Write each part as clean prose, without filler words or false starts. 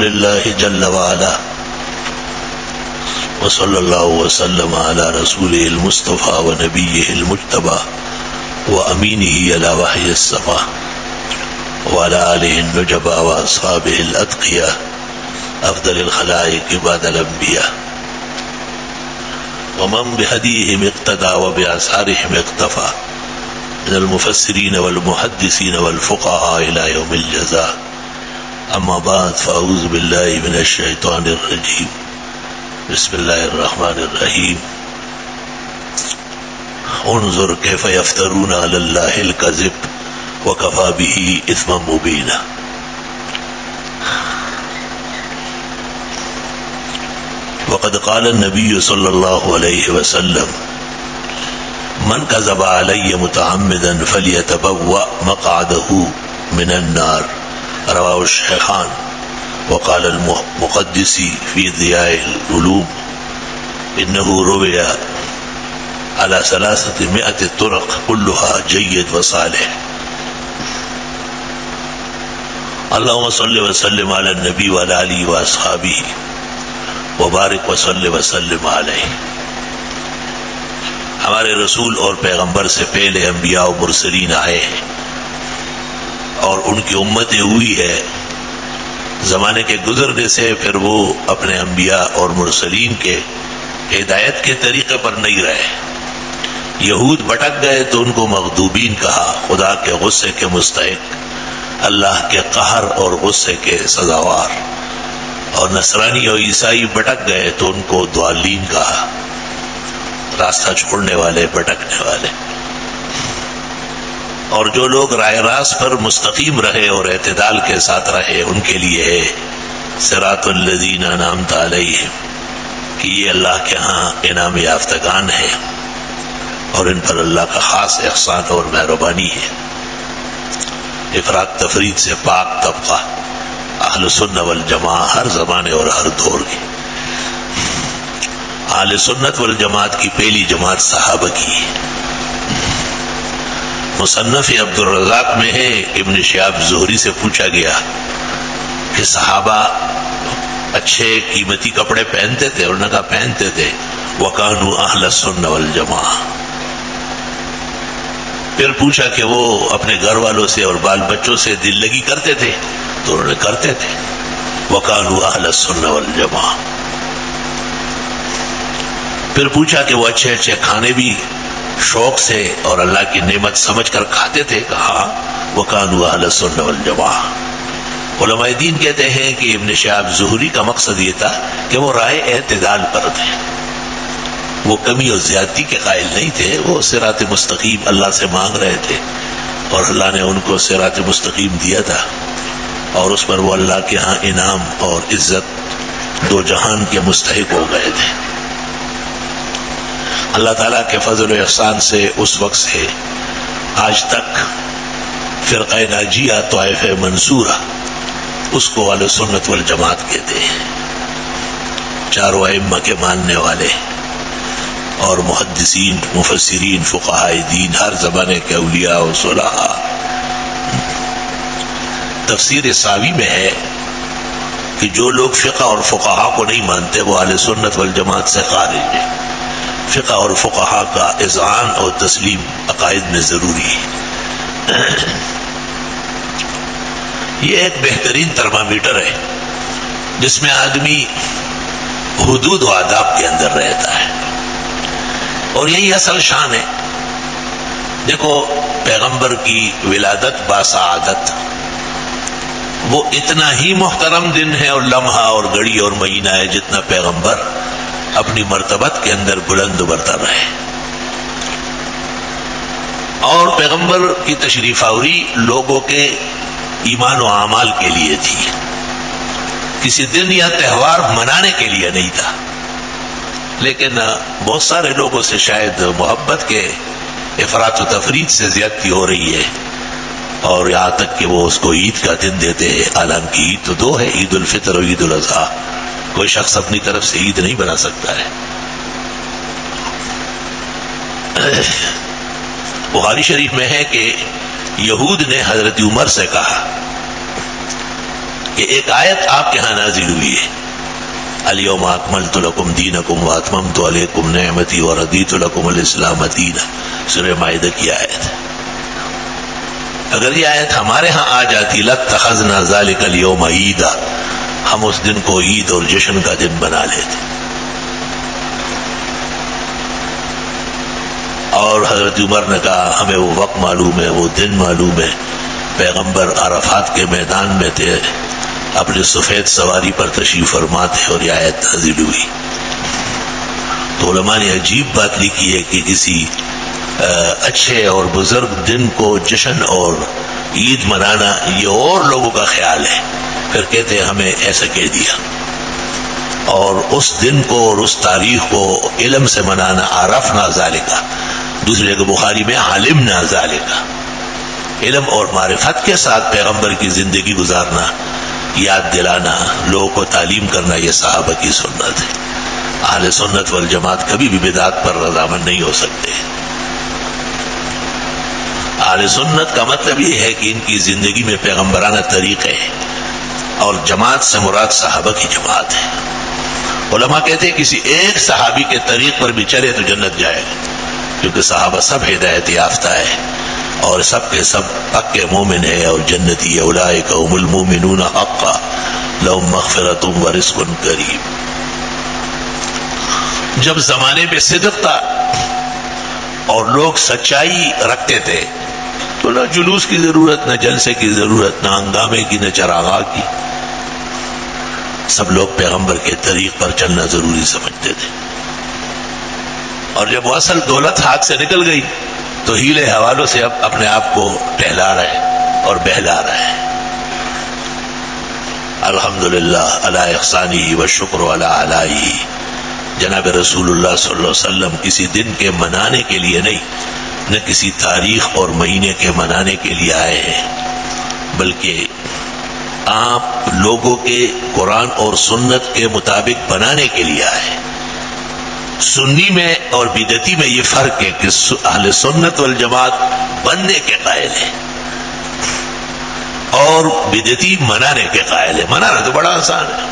لله جل وعلا وصلى الله وسلم على رسوله المصطفى ونبيه المجتبى وأمينه على وحي السماء وعلى آله النجبى وأصحابه الأتقياء أفضل الخلائق بعد الأنبياء ومن بهديهم اقتدى وبآثارهم اقتفى من المفسرين والمحدثين والفقهاء إلى يوم الجزاء. أما بعد فأعوذ بالله من الشيطان الرجيم. بسم الله الرحمن الرحيم. انظر كيف يفترون على الله الكذب وكفى به إثما مبينا. وقد قال النبي صلى الله عليه وسلم من كذب علي متعمدا فليتبوأ مقعده من النار. رواه الشيخان. وقال المقدسي في ضياء العلوم إنه روي على 300 طرق كلها جيد وصالح. اللهم صل وسلم على النبي وعلى آله وأصحابه وبارک وسلم وسلم علیہ. ہمارے رسول اور پیغمبر سے پہلے انبیاء و مرسلین آئے ہیں اور ان کی امتیں ہوئی ہے. زمانے کے گزرنے سے پھر وہ اپنے انبیاء اور مرسلین کے ہدایت کے طریقے پر نہیں رہے. یہود بھٹک گئے تو ان کو مغضوبین کہا، خدا کے غصے کے مستحق، اللہ کے قہر اور غصے کے سزاوار. اور نصرانی اور عیسائی بھٹک گئے تو ان کو ضالین کہا، راستہ چھوڑنے والے، بھٹکنے والے. اور جو لوگ راہ راست پر مستقیم رہے اور اعتدال کے ساتھ رہے ان کے لیے ہے صراط الذین انعمت علیہم، کہ یہ اللہ کے ہاں انعام یافتگان ہیں اور ان پر اللہ کا خاص احسان اور مہربانی ہے. افراط تفرید سے پاک طبقہ اہل سنت والجماعت ہر زمانے اور ہر دور کی. اہل سنت والجماعت کی پہلی جماعت صحابہ کی. مصنف عبد الرزاق میں ہے ابن شہاب زہری سے پوچھا گیا کہ صحابہ اچھے قیمتی کپڑے پہنتے تھے؟ انہوں نے کہا پہنتے تھے. وَكَانُوا أَهْلَ السُّنَّةِ وَالْجَمَاعَةِ. پھر پوچھا کہ وہ اپنے گھر والوں سے اور بال بچوں سے دل لگی کرتے تھے؟ تو انہوں نے کرتے تھے. وَكَانُوا أَهْلَ السُّنَّةِ وَالْجَمَاعَةِ. پھر پوچھا کہ وہ اچھے اچھے کھانے بھی شوق سے اور اللہ کی نعمت سمجھ کر کھاتے تھے؟ کہا وَكَانُوا أَهْلَ السُّنَّةِ وَالْجَمَاعَةِ. علماء دین کہتے ہیں کہ ابن شہاب زہری کا مقصد یہ تھا کہ وہ راہ اعتدال پر تھے. وہ کمی اور زیادتی کے قائل نہیں تھے. وہ صراط مستقیم اللہ سے مانگ رہے تھے اور اللہ نے ان کو صراط مستقیم دیا تھا اور اس پر وہ اللہ کے ہاں انعام اور عزت دو جہان کے مستحق ہو گئے تھے. اللہ تعالیٰ کے فضل و احسان سے اس وقت سے آج تک فرقہ ناجیہ طائفہ منصورہ اس کو اہل سنت والجماعت کہتے ہیں. چاروں ائمہ کے ماننے والے اور محدثین، مفسرین، فقہاء دین، ہر زمانے کے اولیاء و صلحاء. تفسیر ساوی میں ہے کہ جو لوگ فقہ اور فقہاء کو نہیں مانتے وہ اہل سنت والجماعت سے خارج ہیں. فقہ اور فقہاء کا اذعان اور تسلیم عقائد میں ضروری ہے. یہ ایک بہترین ترمامیٹر ہے جس میں آدمی حدود و آداب کے اندر رہتا ہے اور یہی اصل شان ہے. دیکھو پیغمبر کی ولادت باسعادت وہ اتنا ہی محترم دن ہے اور لمحہ اور گھڑی اور مہینہ ہے جتنا پیغمبر اپنی مرتبت کے اندر بلند و برتر رہے. اور پیغمبر کی تشریف آوری لوگوں کے ایمان و اعمال کے لیے تھی، کسی دن یا تہوار منانے کے لیے نہیں تھا. لیکن بہت سارے لوگوں سے شاید محبت کے افراط و تفرید سے زیادتی ہو رہی ہے اور یہاں تک کہ وہ اس کو عید کا دن دیتے ہیں. حالانکہ عید تو دو ہے، عید الفطر اور عید الاضحیٰ. کوئی شخص اپنی طرف سے عید نہیں بنا سکتا ہے. بخاری شریف میں ہے کہ یہود نے حضرت عمر سے کہا کہ ایک آیت آپ کے ہاں نازل ہوئی ہے، الیوم اکملت لکم دینکم واتممت علیکم نعمتی ورضیت لکم الاسلام دینا، سورہ مائدہ کی آیت ہے۔ اگر یہ آیت ہمارے ہاں آ جاتی لاتخذنا ذالک الیوم عیدا، ہم اس دن کو عید اور جشن کا دن بنا لیتے۔ اور حضرت عمر نے کہا ہمیں وہ وقت معلوم ہے، وہ دن معلوم ہے، پیغمبر عرفات کے میدان میں تھے، اپنے سفید سواری پر تشریف فرما تھے اور یہ آیت نازل ہوئی۔ تو علماء نے عجیب بات لکھی ہے کہ کسی اچھے اور بزرگ دن کو جشن اور عید منانا یہ اور لوگوں کا خیال ہے، پھر کہتے ہیں ہمیں ایسا کہہ دیا۔ اور اس دن کو اور اس تاریخ کو علم سے منانا، عرفنا ذالکا، دوسری جگہ بخاری میں علمنا ذالکا، علم اور معرفت کے ساتھ پیغمبر کی زندگی گزارنا، یاد دلانا، لوگوں کو تعلیم کرنا، یہ صحابہ کی سنت ہے۔ اہل سنت والجماعت کبھی بھی بدعت پر رضامند نہیں ہو سکتے۔ اہل سنت کا مطلب یہ ہے کہ ان کی زندگی میں پیغمبرانہ طریقے ہیں، اور جماعت سے مراد صحابہ کی جماعت ہے۔ علماء کہتے ہیں کسی ایک صحابی کے طریق پر بھی چلے تو جنت جائے گا، کیونکہ صحابہ سب ہدایت یافتہ ہے اور سب کے سب پکے مومن ہے اور جنتی ہے۔ اولئک هم المؤمنون حقا لهم مغفرۃ ورزق کریم۔ جب زمانے میں صدق تھا اور لوگ سچائی رکھتے تھے تو نہ جلوس کی ضرورت، نہ جلسے کی ضرورت، نہ ہنگامے کی، نہ چراغاں کی، سب لوگ پیغمبر کے طریق پر چلنا ضروری سمجھتے تھے۔ اور جب وہ اصل دولت ہاتھ سے نکل گئی تو ہیلے حوالوں سے اب اپنے آپ کو ٹہلا رہے اور بہلا رہے۔ الحمدللہ علی احسانہ والشکر علی آلائہ۔ جناب رسول اللہ صلی اللہ علیہ وسلم کسی دن کے منانے کے لیے نہیں، نہ کسی تاریخ اور مہینے کے منانے کے لیے آئے ہیں، بلکہ آپ لوگوں کے قرآن اور سنت کے مطابق بنانے کے لیے آئے۔ سنی میں اور بدعتی میں یہ فرق ہے کہ اہل سنت والجماعت بننے کے قائل ہیں اور بدعتی منانے کے قائل ہے۔ منانا تو بڑا آسان ہے۔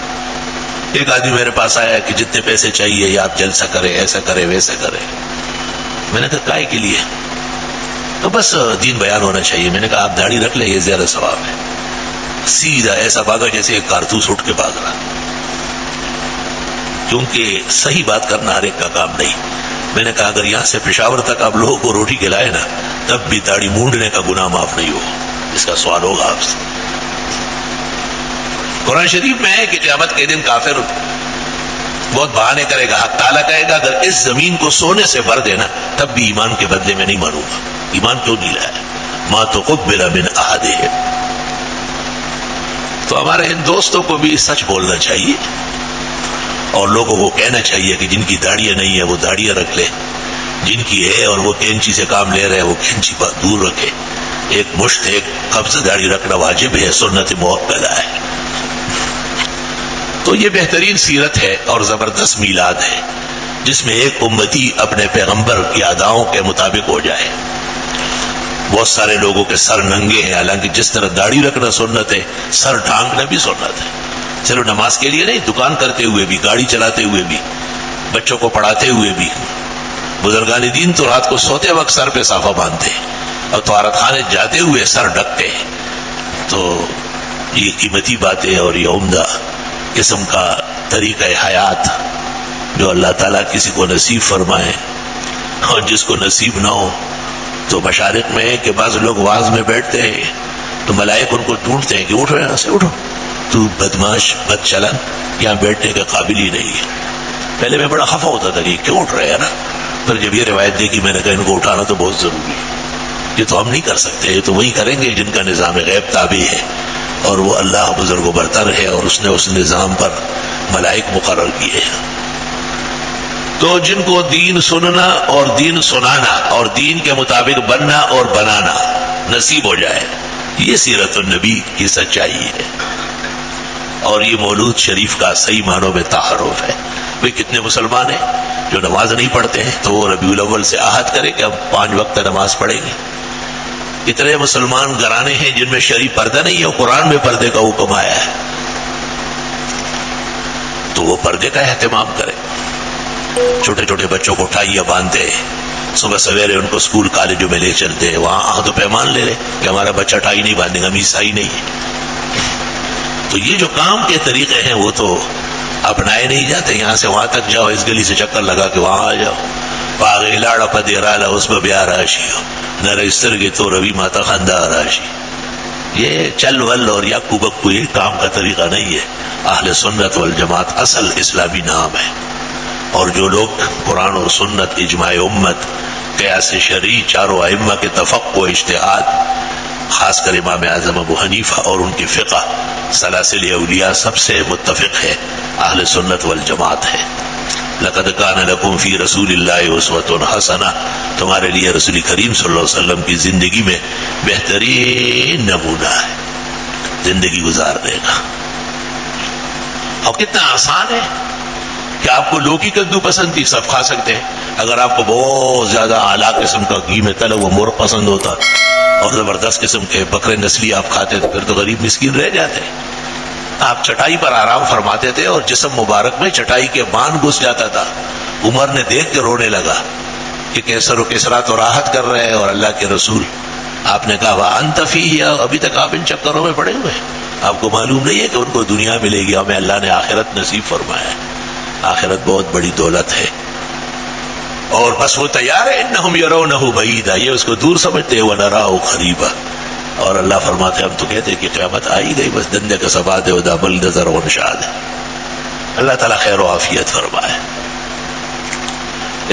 ایک آدمی میرے پاس آیا کہ جتنے پیسے چاہیے یا آپ جلسہ کریں، ایسا کریں، ویسا کریں۔ میں نے کہا کائے کے لیے؟ تو بس دین بیان ہونا چاہیے۔ میں نے کہا آپ داڑھی رکھ لیں، یہ زیادہ ثواب ہے۔ سیدھا ایسا بھاگا جیسے ایک کارتوس اٹھ کے بھاگ رہا، کیونکہ صحیح بات کرنا ہر ایک کا کام نہیں۔ میں نے کہا اگر یہاں سے پشاور تک آپ لوگوں کو روٹی کھلائے نا، تب بھی داڑھی مونڈنے کا گناہ معاف نہیں ہوگا۔ اس کا سوال ہوگا آپ سے۔ قرآن شریف میں ہے کہ قیامت کے دن کافر بہت بہانے کرے گا، حق تعالیٰ کہے گا اگر اس زمین کو سونے سے بھر دینا تب بھی ایمان کے بدلے میں نہیں مانوں گا۔ ایمان کیوں نہیں لایا؟ ما تقبل من احدہم۔ تو ہمارے ان دوستوں کو بھی سچ بولنا چاہیے اور لوگوں کو کہنا چاہیے کہ جن کی داڑیاں نہیں ہے وہ داڑیاں رکھ لے، جن کی ہے اور وہ کینچی سے کام لے رہے وہ کینچی پر دور رکھے۔ ایک مشت، ایک قبض داڑھی رکھنا واجب ہے، سنت موکدہ ہے۔ تو یہ بہترین سیرت ہے اور زبردست میلاد ہے جس میں ایک امتی اپنے پیغمبر کی اداؤں کے مطابق ہو جائے۔ بہت سارے لوگوں کے سر ننگے ہیں، حالانکہ جس طرح داڑھی رکھنا سنت ہے، سر ڈھانکنا بھی سنت ہے۔ چلو نماز کے لیے نہیں، دکان کرتے ہوئے بھی، گاڑی چلاتے ہوئے بھی، بچوں کو پڑھاتے ہوئے بھی۔ بزرگان دین تو رات کو سوتے وقت سر پہ صافہ باندھتے اور طہارت خانے جاتے ہوئے سر ڈھکتے۔ تو یہ قیمتی باتیں اور یہ عمدہ قسم کا طریقہ حیات جو اللہ تعالیٰ کسی کو نصیب فرمائے، اور جس کو نصیب نہ ہو تو مشارق میں ہے کہ بعض لوگ واعظ میں بیٹھتے ہیں تو ملائک ان کو ڈھونڈتے ہیں کہ اٹھو یہاں سے، اٹھو، تو بدماش، بد چلن، یہاں بیٹھنے کا قابل ہی نہیں ہے۔ پہلے میں بڑا خفا ہوتا تھا کہ کیوں اٹھ رہے ہیں نا، پھر جب یہ روایت دیکھی میں نے کہا ان کو اٹھانا تو بہت ضروری ہے۔ یہ تو ہم نہیں کر سکتے، یہ تو وہی کریں گے جن کا نظام غیب تابع ہے اور وہ اللہ بزرگ و برتر ہے اور اس نے اس نظام پر ملائک مقرر کیے ہیں۔ تو جن کو دین سننا اور دین سنانا اور دین کے مطابق بننا اور بنانا نصیب ہو جائے، یہ سیرت النبی کی سچائی ہے اور یہ مولود شریف کا صحیح معنوں میں تعارف ہے۔ وہ کتنے مسلمان ہیں جو نماز نہیں پڑھتے ہیں تو وہ ربیع الاول سے عہد کرے کہ ہم 5 وقت نماز پڑھیں گے۔ کتنے مسلمان گھرانے ہیں جن میں شرعی پردہ نہیں ہے، قرآن میں پردے کا حکم آیا ہے تو وہ پردے کا اہتمام کرے. چھوٹے چھوٹے بچوں کو ٹائیاں باندھتے، صبح سویرے ان کو اسکول کالجوں میں لے چلتے، وہاں عہد و پیمان لے لے کہ ہمارا بچہ ٹائی نہیں باندھے گا، ہم عیسائی نہیں ہے. تو یہ جو کام کے طریقے ہیں وہ تو اپنائے نہیں جاتے. یہاں سے وہاں تک جاؤ، اس گلی سے چکر لگا کے وہاں آ جاؤ. پاگے لاڑا پدے رالا اس میں بیا راشی ہو نہ رجستر کے تو روی ماتا خندہ راشی. یہ چل ول اور یکو بکو یہ کام کا طریقہ نہیں ہے. اہل سنت والجماعت اصل اسلامی نام ہے. اور جو لوگ قرآن اور سنت، اجماع امت، قیاس شرعی، چاروں ائمہ کے تفقہ و اجتہاد، خاص کر امام اعظم ابو حنیفہ اور ان کی فقہ سلاسل اولیاء سب سے متفق ہے، اہل سنت والجماعت ہے. لقد کان لکم فی رسول اللہ اسوۃ حسنہ، تمہارے لیے رسول کریم صلی اللہ علیہ وسلم کی زندگی میں بہترین نمونہ ہے زندگی گزارنے کا. اور کتنا آسان ہے کہ آپ کو لوکی کدو پسند تھی، سب کھا سکتے ہیں. اگر آپ کو بہت زیادہ اعلیٰ قسم کا گھی میں تلا وہ مرغ پسند ہوتا اور زبردست قسم کے بکرے نسلی آپ کھاتے تو پھر تو غریب مسکین رہ جاتے. آپ چٹائی پر آرام فرماتے تھے اور جسم مبارک میں چٹائی کے بان گھس جاتا تھا. عمر نے دیکھ کے رونے لگا کہ کیسر و کسرا تو راحت کر رہے ہیں اور اللہ کے رسول. آپ نے کہا وانت فیہ، ابھی تک آپ ان چکروں میں پڑے ہوئے ہیں. آپ کو معلوم نہیں ہے کہ ان کو دنیا ملے گی، ہمیں اللہ نے آخرت نصیب فرمایا ہے. آخرت بہت بڑی دولت ہے اور بس وہ تیار ہے. انہم یرونہ بعیدا، یہ اس کو دور سمجھتے ہیں، ونراہ قریبا. اور اللہ فرماتے ہم تو کہتے ہیں کہ قیامت آئی گئی، بس دندے کا سباد ہے، ادا بل نظر و نشاد ہے. اللہ تعالیٰ خیر و عافیت فرمائے.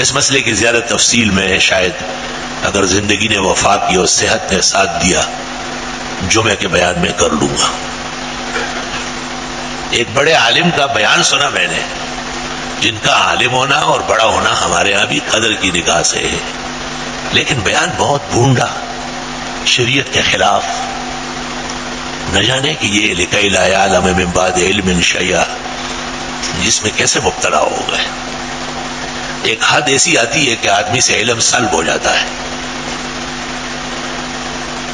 اس مسئلے کی زیادہ تفصیل میں شاید اگر زندگی نے وفا کی اور صحت نے ساتھ دیا جمعے کے بیان میں کر لوں گا. ایک بڑے عالم کا بیان سنا میں نے، جن کا عالم ہونا اور بڑا ہونا ہمارے ہاں بھی قدر کی نگاہ سے ہے، لیکن بیان بہت بھونڈا، شریعت کے خلاف. نہ جانے کہ یہ لکئی لا یعلم من بعد علم شیئا جس میں کیسے مبتلا ہو گئے. ایک حد ایسی آتی ہے کہ آدمی سے علم سلب ہو جاتا ہے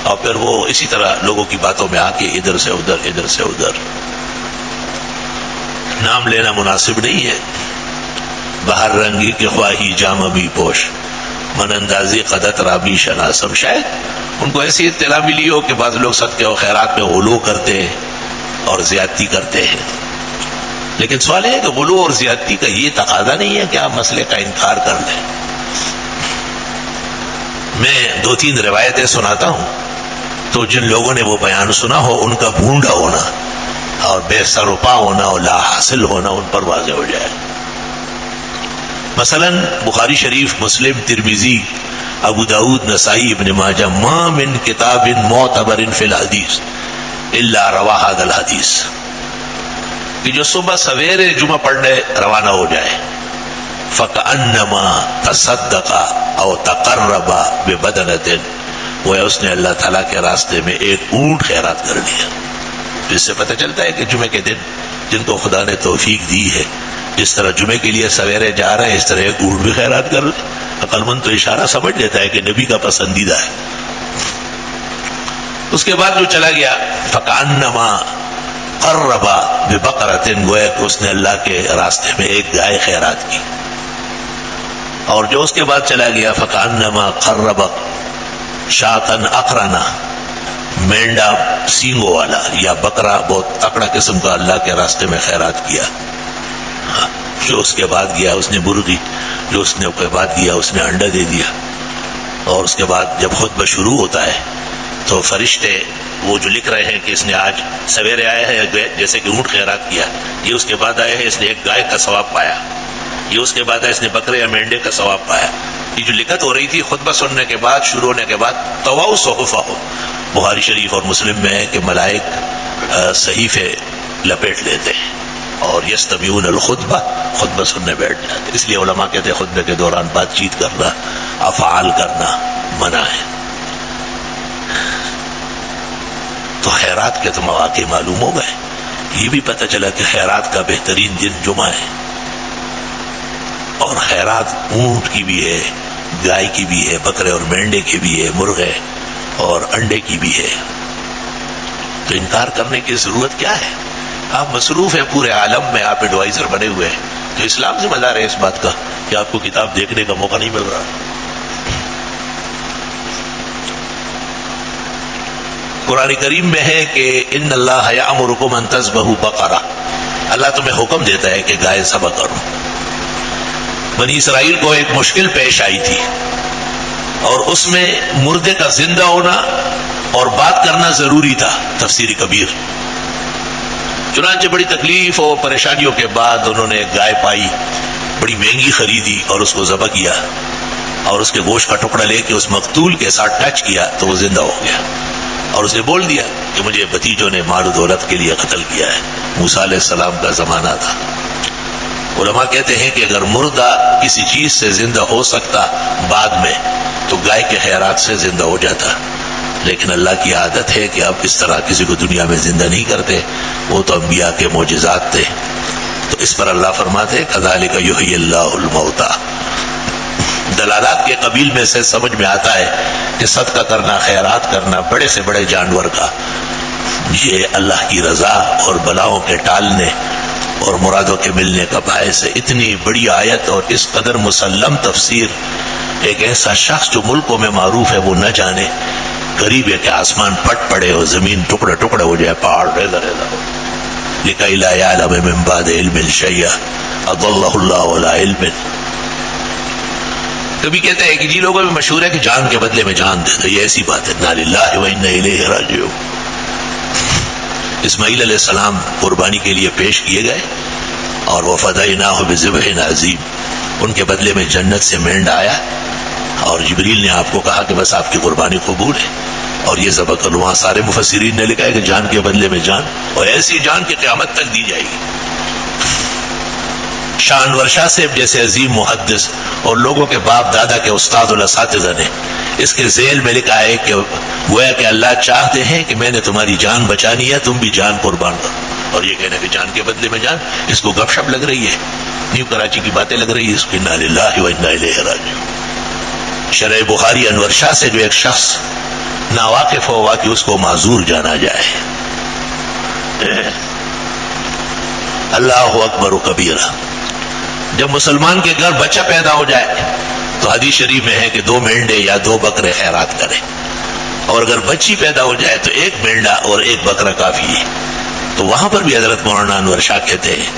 اور پھر وہ اسی طرح لوگوں کی باتوں میں آ کے ادھر سے ادھر ادھر سے ادھر. نام لینا مناسب نہیں ہے. بہر رنگی کے خواہی جام بھی پوش، من اندازی قدت رابی شناسم. شاید ان کو ایسی اطلاع ملی ہو کہ بعض لوگ صدقے و خیرات میں غلو کرتے ہیں اور زیادتی کرتے ہیں. لیکن سوال ہے کہ غلو اور زیادتی کا یہ تقاضا نہیں ہے کہ آپ مسئلے کا انکار کر لیں. میں 2-3 روایتیں سناتا ہوں تو جن لوگوں نے وہ بیان سنا ہو ان کا بھونڈا ہونا اور بے سر و پا ہونا اور لا حاصل ہونا ان پر واضح ہو جائے. مثلا بخاری شریف، مسلم، ترمذی، ابو داود، نسائی، ابن ماجہ، ما من کتاب معتبر فی الحدیث الا روا ھذا الحدیث، کہ جو صبح سویرے جمعہ پڑھنے روانہ ہو جائے، فکأنما تصدق او تقرب ببدنۃ، وہ اس نے اللہ تعالیٰ کے راستے میں ایک اونٹ خیرات کر لیا. اس سے پتہ چلتا ہے کہ جمعے کے دن جن کو خدا نے توفیق دی ہے، جس طرح جمعے کے لیے سویرے جا رہے ہیں اس طرح ایک اونٹ بھی خیرات کر لے. عقل مند تو اشارہ سمجھ لیتا ہے کہ نبی کا پسندیدہ ہے. اس کے بعد جو چلا گیا، فکأنما قرب ببقرۃ، گویا کہ اس نے اللہ کے راستے میں ایک گائے خیرات کی. اور جو اس کے بعد چلا گیا، فکأنما قرب شاۃ اقرنہ، مینڈا سینگوں والا یا بکرا بہت تکڑا قسم کا اللہ کے راستے میں خیرات کیا. جو اس کے بعد گیا اس نے مرغی، جو اس نے کے بعد گیا اس نے انڈا دے دیا. اور اس کے بعد جب خطبہ شروع ہوتا ہے تو فرشتے وہ جو لکھ رہے ہیں کہ اس نے آج سویرے آیا ہے جیسے کہ اونٹ خیرات کیا، یہ اس کے بعد آیا ہے اس نے ایک گائے کا ثواب پایا، یہ اس کے بعد آیا اس نے بکرے یا مینڈے کا ثواب پایا. یہ جو لکھت ہو رہی تھی خطبہ سننے کے بعد، شروع ہونے کے بعد، طواؤ صحفہ ہو. بخاری شریف اور مسلم میں ہے کہ ملائک صحیفے لپیٹ لیتے ہیں اور یستمعون الخطبہ، خطبہ سننے بیٹھ جاتے. اس لیے علماء کہتے ہیں خطبے کے دوران بات چیت کرنا، افعال کرنا منع ہے. تو خیرات کے تو مواقع معلوم ہو گئے. یہ بھی پتہ چلا کہ خیرات کا بہترین دن جمعہ ہے، اور خیرات اونٹ کی بھی ہے، گائے کی بھی ہے، بکرے اور مینڈے کی بھی ہے، مرغے اور انڈے کی بھی ہے. تو انکار کرنے کی ضرورت کیا ہے؟ آپ مصروف ہیں پورے عالم میں، آپ ایڈوائزر بنے ہوئے ہیں، تو اسلام سے مزہ ہے اس بات کا کہ آپ کو کتاب دیکھنے کا موقع نہیں مل رہا۔ قرآن کریم میں ہے کہ ان اللہ یأمرکم ان تذبحوا بقرہ، اللہ تمہیں حکم دیتا ہے کہ گائے ذبح کرو۔ بنی اسرائیل کو ایک مشکل پیش آئی تھی اور اس میں مردے کا زندہ ہونا اور بات کرنا ضروری تھا، تفسیر کبیر۔ چنانچہ بڑی تکلیف اور پریشانیوں کے بعد انہوں نے ایک گائے پائی، بڑی مہنگی خریدی اور اس کو ذبح کیا اور اس کے گوشت کا ٹکڑا لے کے اس مقتول کے ساتھ ٹچ کیا تو وہ زندہ ہو گیا، اور اس نے بول دیا کہ مجھے بھتیجوں نے مال و دولت کے لیے قتل کیا ہے۔ موسیٰ علیہ السلام کا زمانہ تھا۔ علماء کہتے ہیں کہ اگر مردہ کسی چیز سے زندہ ہو سکتا بعد میں تو گائے کے خیرات سے زندہ ہو جاتا، لیکن اللہ کی عادت ہے کہ اب اس طرح کسی کو دنیا میں زندہ نہیں کرتے، وہ تو انبیاء کے معجزات تھے۔ تو اس پر اللہ فرماتے ہیں کذالک یحیی اللہ الموتیٰ۔ دلالات کے قبیل میں سے سمجھ میں آتا ہے کہ صدقہ کرنا، خیرات کرنا بڑے سے بڑے جانور کا، یہ اللہ کی رضا اور بلاؤں کے ٹالنے اور مرادوں کے ملنے کا باعث ہے۔ اتنی بڑی آیت اور اس قدر مسلم تفسیر ایک ایسا شخص جو ملکوں میں معروف ہے وہ نہ جانے، قریب ہے کہ آسمان پھٹ پڑے اور زمین ٹکڑے ٹکڑے ہو جائے، پہاڑ ریزہ ریزہ ہو، لِكَيْ لَا يَعْلَمَ مِن بَعْدِ عِلْمٍ شَيْئًا أَضَلَّهُ اللَّهُ عَلَىٰ عِلْمٍ۔ کبھی کہتے ہیں کہ جی لوگوں میں مشہور ہے کہ جان کے بدلے میں جان دے دو، یہ ایسی بات ہے، اِنَّا لِلَّهِ وَإِنَّا إِلَيْهِ رَاجِعُونَ۔ اسماعیل علیہ السلام قربانی کے لیے پیش کیے گئے اور وَفَدَيْنَاهُ بِذِبْحٍ عَظِيمٍ، ان کے بدلے میں جنت سے مینڈا آیا اور جبریل نے آپ کو کہا کہ بس آپ کی قربانی قبول ہے، اور یہ ذبح کر لو۔ وہاں سارے مفسرین نے لکھا ہے کہ جان کے بدلے میں جان، اور ایسی جان کی قیامت تک دی جائے گی۔ شاہ انور شاہ صاحب جیسے عظیم محدث اور لوگوں کے باپ دادا کے استاد الاساتذہ نے اس کے ذیل میں لکھا ہے کہ گویا کہ اللہ چاہتے ہیں کہ میں نے تمہاری جان بچانی ہے، تم بھی جان قربان کرو، اور یہ کہنا کہ جان کے بدلے میں جان، اس کو گپ شپ لگ رہی ہے، نیو کراچی کی باتیں لگ رہی ہے، اس کو انا للہ و انا الیہ راجعون۔ شرح بخاری انور شاہ سے جو ایک شخص ناواقف ہوا کہ اس کو معذور جانا جائے۔ اللہ اکبر و کبیرہ۔ جب مسلمان کے گھر بچہ پیدا ہو جائے تو حدیث شریف میں ہے کہ 2 مینڈے یا 2 بکرے خیرات کرے، اور اگر بچی پیدا ہو جائے تو 1 مینڈا اور 1 بکرا کافی ہے۔ تو وہاں پر بھی حضرت مولانا انور شاہ کہتے ہیں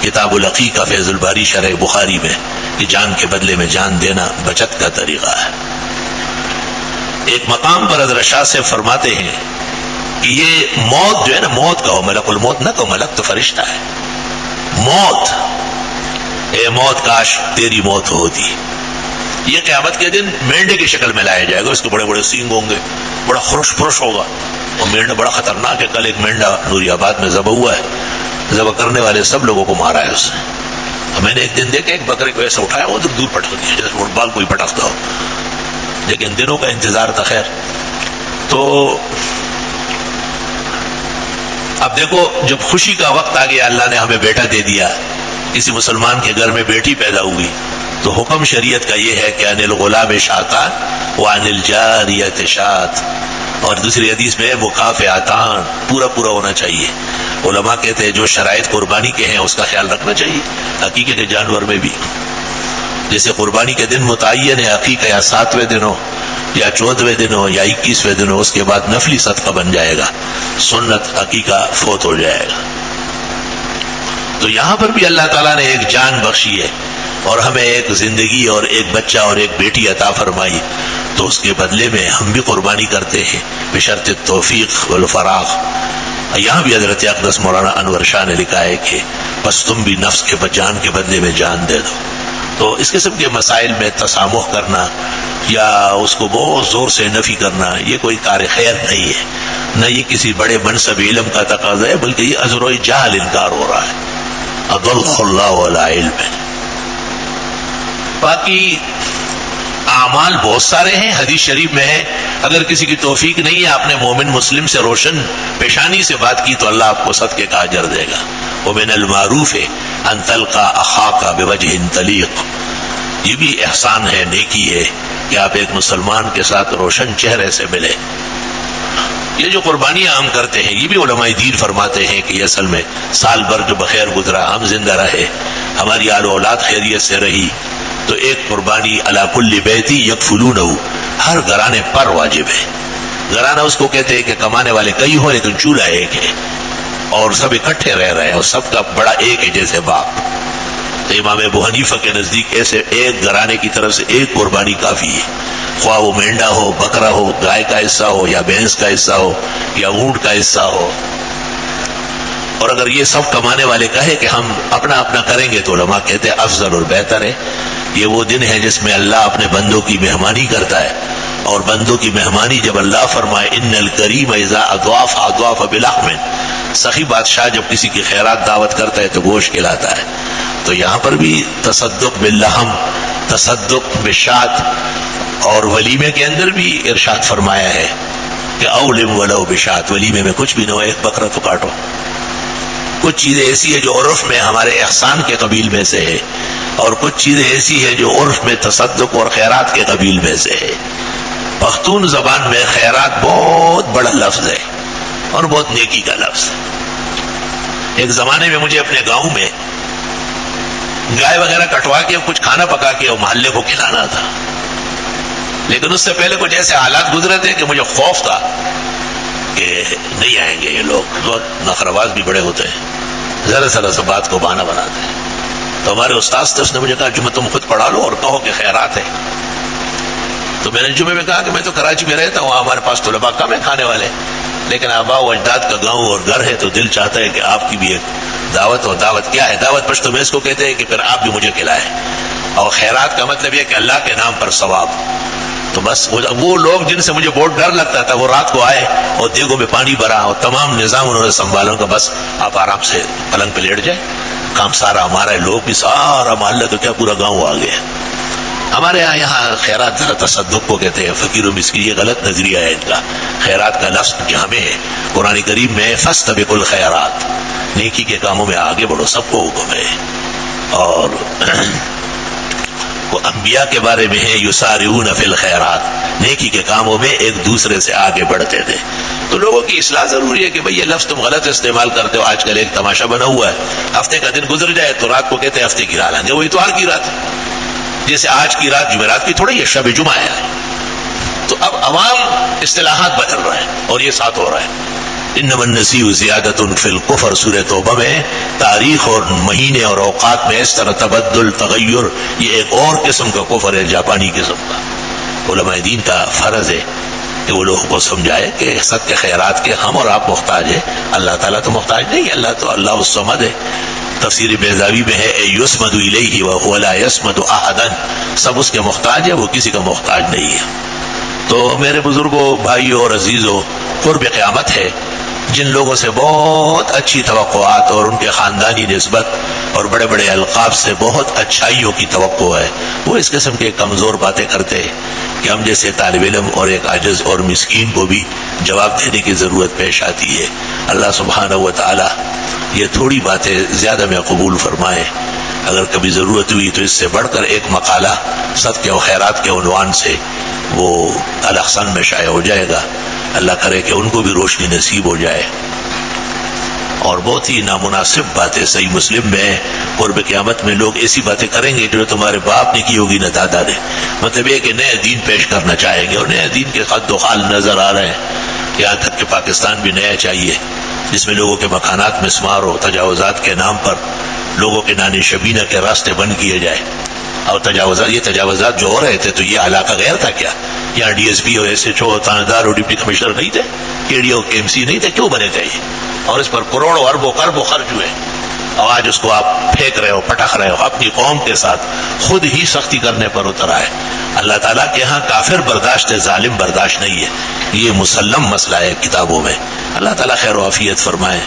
کتاب العقیقہ فیض الباری شرح بخاری میں کہ جان کے بدلے میں جان دینا بچت کا طریقہ ہے۔ ایک مقام پر حضرت شاہ سے فرماتے ہیں کہ یہ موت جو ہے نا، موت کہو، ملک الموت نہ کہو، ملک تو فرشتہ ہے۔ موت، اے موت کاش تیری موت ہوتی۔ یہ قیامت کے دن مینڈے کی شکل میں لایا جائے گا، اس کے بڑے بڑے سینگ ہوں گے، بڑا خرش پرش ہوگا، اور مینڈا بڑا خطرناک ہے۔ کل ایک مینڈا نوری آباد میں ذبح ہوا ہے، ذبح کرنے والے سب لوگوں کو مارا ہے اس نے۔ میں نے ایک دن دیکھا ایک بکرے کو ایسا اٹھایا، وہ دور پٹک دیا جیسے فٹ بال کوئی پٹکتا ہو، لیکن دنوں کا انتظار تھا۔ خیر، تو اب دیکھو جب خوشی کا وقت آ گیا، اللہ نے ہمیں بیٹا دے دیا، کسی مسلمان کے گھر میں بیٹی پیدا ہوئی، تو حکم شریعت کا یہ ہے کہ عن الغلام شاتان وعن الجاریۃ شات، اور دوسری حدیث میں مکافئتان، پورا پورا ہونا چاہیے۔ علماء کہتے ہیں جو شرائط قربانی کے ہیں اس کا خیال رکھنا چاہیے، عقیقے کے جانور میں بھی۔ جیسے قربانی کے دن متعین ہے، عقیقہ یا 7ویں دن ہو یا 14ویں دن ہو یا 21ویں دن ہو، اس کے بعد نفلی صدقہ بن جائے گا، سنت عقیقہ فوت ہو جائے گا۔ تو یہاں پر بھی اللہ تعالیٰ نے ایک جان بخشی ہے اور ہمیں ایک زندگی اور ایک بچہ اور ایک بیٹی عطا فرمائی، تو اس کے بدلے میں ہم بھی قربانی کرتے ہیں بشرط توفیق والفراغ۔ یہاں بھی حضرت اقدس مولانا انور شاہ نے لکھا ہے کہ بس تم بھی نفس کے جان کے بدلے میں جان دے دو۔ تو اس قسم کے مسائل میں تسامح کرنا یا اس کو بہت زور سے نفی کرنا یہ کوئی کار خیر نہیں ہے، نہ یہ کسی بڑے منصب علم کا تقاضا ہے، بلکہ یہ عذر و جہل انکار ہو رہا ہے۔ اضل اللہ علی علم۔ باقی اعمال بہت سارے ہیں، حدیث شریف میں ہے اگر کسی کی توفیق نہیں ہے، آپ نے مومن مسلم سے روشن پیشانی سے بات کی تو اللہ آپ کو صدقے کا اجر دے گا۔ ومن المعروف ان تلقى اخاك بوجه طلیق، یہ بھی احسان ہے، نیکی ہے کہ آپ ایک مسلمان کے ساتھ روشن چہرے سے ملے۔ یہ جو قربانیاں ہم کرتے ہیں یہ بھی علماء دین فرماتے ہیں کہ یہ اصل میں سال بھر جو بخیر گزرا، ہم زندہ رہے، ہماری آل و اولاد خیریت سے رہی، تو ایک قربانی علی کل بیتی یکفلونہ، ہر گھرانے پر واجب ہے۔ گھرانہ اس کو کہتے ہیں کہ کمانے والے کئی ہو لیکن چولہا ایک ہے، اور سب اکٹھے رہ رہے ہیں اور سب کا بڑا ایک ہے جیسے باپ۔ تو امام ابو حنیفہ کے نزدیک ایسے ایک گھرانے کی طرف سے ایک قربانی کافی ہے، خواہ وہ مینڈا ہو، بکرا ہو، گائے کا حصہ ہو یا بھینس کا حصہ ہو یا اونٹ کا حصہ ہو۔ اور اگر یہ سب کمانے والے کہے کہ ہم اپنا اپنا کریں گے تو علماء کہتے ہیں افضل اور بہتر ہے۔ یہ وہ دن ہے جس میں اللہ اپنے بندوں کی مہمانی کرتا ہے، اور بندوں کی مہمانی جب اللہ فرمائے ان الکریم اذا اضاف اضاف بلحم، سخی بادشاہ جب کسی کی خیرات دعوت کرتا ہے تو گوشت کھلاتا ہے۔ تو یہاں پر بھی تصدق باللحم، تصدق بالشات، اور ولیمے کے اندر بھی ارشاد فرمایا ہے کہ اولم ولو بشات، ولیمے میں کچھ بھی نہ ہو ایک بکرا تو کاٹو۔ کچھ چیزیں ایسی ہے جو عرف میں ہمارے احسان کے قبیل میں سے ہے، اور کچھ چیزیں ایسی ہے جو عرف میں تصدق اور خیرات کے قبیل میں سے ہے۔ پختون زبان میں خیرات بہت بڑا لفظ ہے اور بہت نیکی کا لفظ ہے۔ ایک زمانے میں مجھے اپنے گاؤں میں گائے وغیرہ کٹوا کے کچھ کھانا پکا کے محلے کو کھلانا تھا، لیکن اس سے پہلے کچھ ایسے حالات گزرے تھے کہ مجھے خوف تھا کہ نہیں آئیں گے یہ لوگ، بہت نخرواز بھی بڑے ہوتے ہیں، ذرا ذرا بات کو بہانہ بناتے ہیں۔ تو ہمارے استاذ تھے، اس نے مجھے کہا جمعہ تم خود پڑھا لو اور کہو کہ خیرات ہے۔ تو میں نے جمعے میں کہا کہ میں تو کراچی میں رہتا ہوں، وہاں ہمارے پاس طلباء کم ہیں کھانے والے، لیکن آباء و اجداد کا گاؤں اور گھر ہے تو دل چاہتا ہے کہ آپ کی بھی ایک دعوت ہو۔ دعوت کیا ہے؟ دعوت پشتو میں اس کو کہتے ہیں کہ پھر آپ بھی مجھے کھلائیں، اور خیرات کا مطلب یہ کہ اللہ کے نام پر ثواب۔ تو بس وہ لوگ جن سے مجھے بہت ڈر لگتا تھا وہ رات کو آئے اور دیگوں میں پانی بھرا اور تمام نظام انہوں نے سنبھالا کہ بس آپ آرام سے پلنگ پہ لیٹ جائیں، کام سارا ہمارا ہے۔ لوگ بھی سارا محلہ تو کیا پورا گاؤں آ گیا۔ ہمارے یہاں خیرات ذرا تصدق کو کہتے ہیں، فقیر و مسکین، یہ غلط نظریہ ہے ان کا۔ خیرات کا لفظ کہ ہمیں ہے، قرآن کریم میں فاستبقوا الخیرات، نیکی کے کاموں میں آگے بڑھو، سب کو حکم ہے۔ اور وہ انبیاء کے بارے میں ہے یسارعون فی الخیرات، نیکی کے کاموں میں ایک دوسرے سے آگے بڑھتے تھے۔ تو لوگوں کی اصلاح ضروری ہے کہ بھئی یہ لفظ تم غلط استعمال کرتے ہو۔ آج کل ایک تماشا بنا ہوا ہے، ہفتے کا دن گزر جائے تو رات کو کہتے ہیں ہفتے کی رات آئیں گے، وہ اتوار کی رات، جیسے آج کی رات جمعرات کی تھوڑی ہے، شب جمعہ ہے۔ تو اب عوام اصطلاحات بدل رہے ہیں اور یہ ساتھ ہو رہا ہے۔ انما النسیء زیادۃ فی الکفر، سورہ توبہ میں تاریخ اور مہینے اور اوقات میں اس طرح تبدل، تغیر، یہ ایک اور قسم کا کفر ہے، جاپانی قسم کا۔ علماء دین کا فرض ہے کہ وہ لوگوں کو سمجھائے کہ سب کے خیرات کے ہم اور آپ محتاج ہیں، اللہ تعالیٰ تو محتاج نہیں، اللہ الصمد ہے۔ تفسیر بیضاوی میں ہے اے یسمد الیہ وهو لا یسمد احدا، سب اس کے محتاج ہے، وہ کسی کا محتاج نہیں ہے۔ تو میرے بزرگوں، بھائیوں اور عزیزوں، قرب قیامت ہے، جن لوگوں سے بہت اچھی توقعات اور ان کے خاندانی نسبت اور بڑے بڑے القاب سے بہت اچھائیوں کی توقع ہے، وہ اس قسم کے کمزور باتیں کرتے ہیں کہ ہم جیسے طالب علم اور ایک عاجز اور مسکین کو بھی جواب دینے کی ضرورت پیش آتی ہے۔ اللہ سبحانہ و تعالی یہ تھوڑی باتیں زیادہ میں قبول فرمائے۔ اگر کبھی ضرورت ہوئی تو اس سے بڑھ کر ایک مقالہ صدقے و خیرات کے عنوان سے وہ الاحسان میں شائع ہو جائے گا، اللہ کرے کہ ان کو بھی روشنی نصیب ہو جائے۔ اور بہت ہی نامناسب باتیں صحیح مسلم میں قرب قیامت میں لوگ ایسی باتیں کریں گے جو تمہارے باپ نے کی ہوگی نہ دادا نے، مطلب یہ کہ نئے دین پیش کرنا چاہیں گے، اور نئے دین کے خد و خال نظر آ رہے ہیں۔ یہاں تک کہ پاکستان بھی نیا چاہیے جس میں لوگوں کے مکانات میں مسمار ہو، تجاوزات کے نام پر لوگوں کے نان شبینہ کے راستے بند کیے جائے، اور یہ تجاوزات جو ہو رہے تھے تو یہ علاقہ غیر تھا کیا؟ یہاں ڈی ایس پی اور ایس ایچ او، تھانیدار اور ڈپٹی کمشنر نہیں تھے؟ کے ڈی او کے ایم سی نہیں تھے؟ کیوں بنے تھے یہ؟ اور اس پر کروڑوں اربوں خربوں خرچ ہوئے، اور آج اس کو آپ پھینک رہے ہو، پٹخ رہے ہو۔ اپنی قوم کے ساتھ خود ہی سختی کرنے پر اتر آئے۔ اللہ تعالیٰ کے ہاں کافر برداشت ہے، ظالم برداشت نہیں ہے، یہ مسلم مسئلہ ہے کتابوں میں۔ اللہ تعالیٰ خیر و عافیت فرمائے۔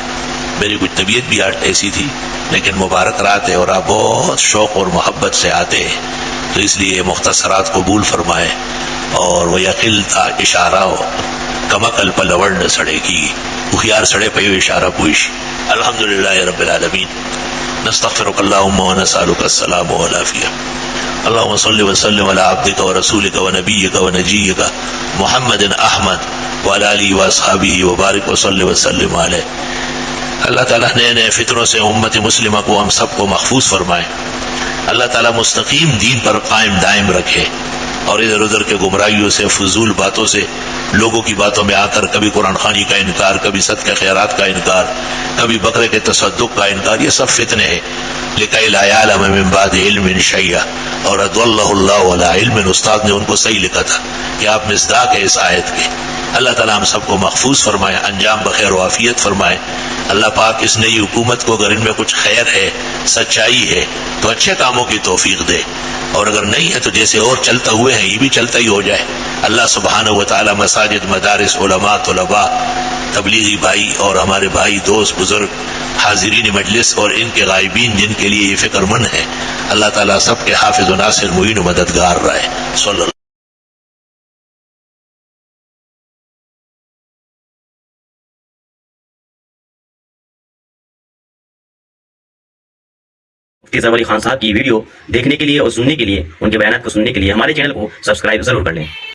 میری کچھ طبیعت بھی آج ایسی تھی، لیکن مبارک رات ہے اور آپ بہت شوق اور محبت سے آتے ہیں، تو اس لیے مختصرات قبول فرمائے۔ اور وہ یقل تھا اشارہ ہو کمکل پلوڑ نہ سڑے کی، اخیار سڑے پہ اشارہ پوش۔ الحمدللہ رب العالمین، نستغفرک اللہم و نسألک السلام والعافیہ۔ اللہم صلی وسلم علی عبدک و رسولک و نبیک و نجیک محمد احمد وعلی آلہ واصحابہ وبارک وصلی وسلم علیہ۔ اللہ تعالیٰ نئے نئے فتنوں سے امت مسلمہ کو ہم سب کو محفوظ فرمائے، اللہ تعالیٰ مستقیم دین پر قائم دائم رکھے، اور ادھر ادھر کے گمراہیوں سے، فضول باتوں سے، لوگوں کی باتوں میں آ کر کبھی قرآن خوانی کا انکار، کبھی صدقہ خیرات کا انکار، کبھی بکرے کے تصدق کا انکار، یہ سب فتنے ہیں۔ لِكَيْ لَا يَعْلَمَ مِن بَعْدِ عِلْمٍ شَيْئًا، اور أَضَلَّهُ اللَّهُ عَلَىٰ عِلْمٍ، استاد نے ان کو صحیح لکھا تھا کہ آپ مصداق ہے اس آیت کے۔ اللہ تعالیٰ ہم سب کو محفوظ فرمائے، انجام بخیر و عافیت فرمائے۔ اللہ پاک اس نئی حکومت کو اگر ان میں کچھ خیر ہے، سچائی ہے، تو اچھے کاموں کی توفیق دے، اور اگر نہیں ہے تو جیسے اور چلتا ہوئے ہیں یہ بھی چلتا ہی ہو جائے۔ اللہ سبحانہ و تعالیٰ مساجد، مدارس، علماء، طلباء، تبلیغی بھائی اور ہمارے بھائی، دوست، بزرگ، حاضرین مجلس اور ان کے غائبین جن کے لیے یہ فکر مند ہے، اللہ تعالیٰ سب کے حافظ و ناصر، معین و مددگار رہے۔ صلی اللہ مفتی اظہر علی خان صاحب کی ویڈیو دیکھنے کے لیے اور سننے کے لیے، ان کے بیانات کو سننے کے لیے ہمارے چینل کو سبسکرائب ضرور کر لیں۔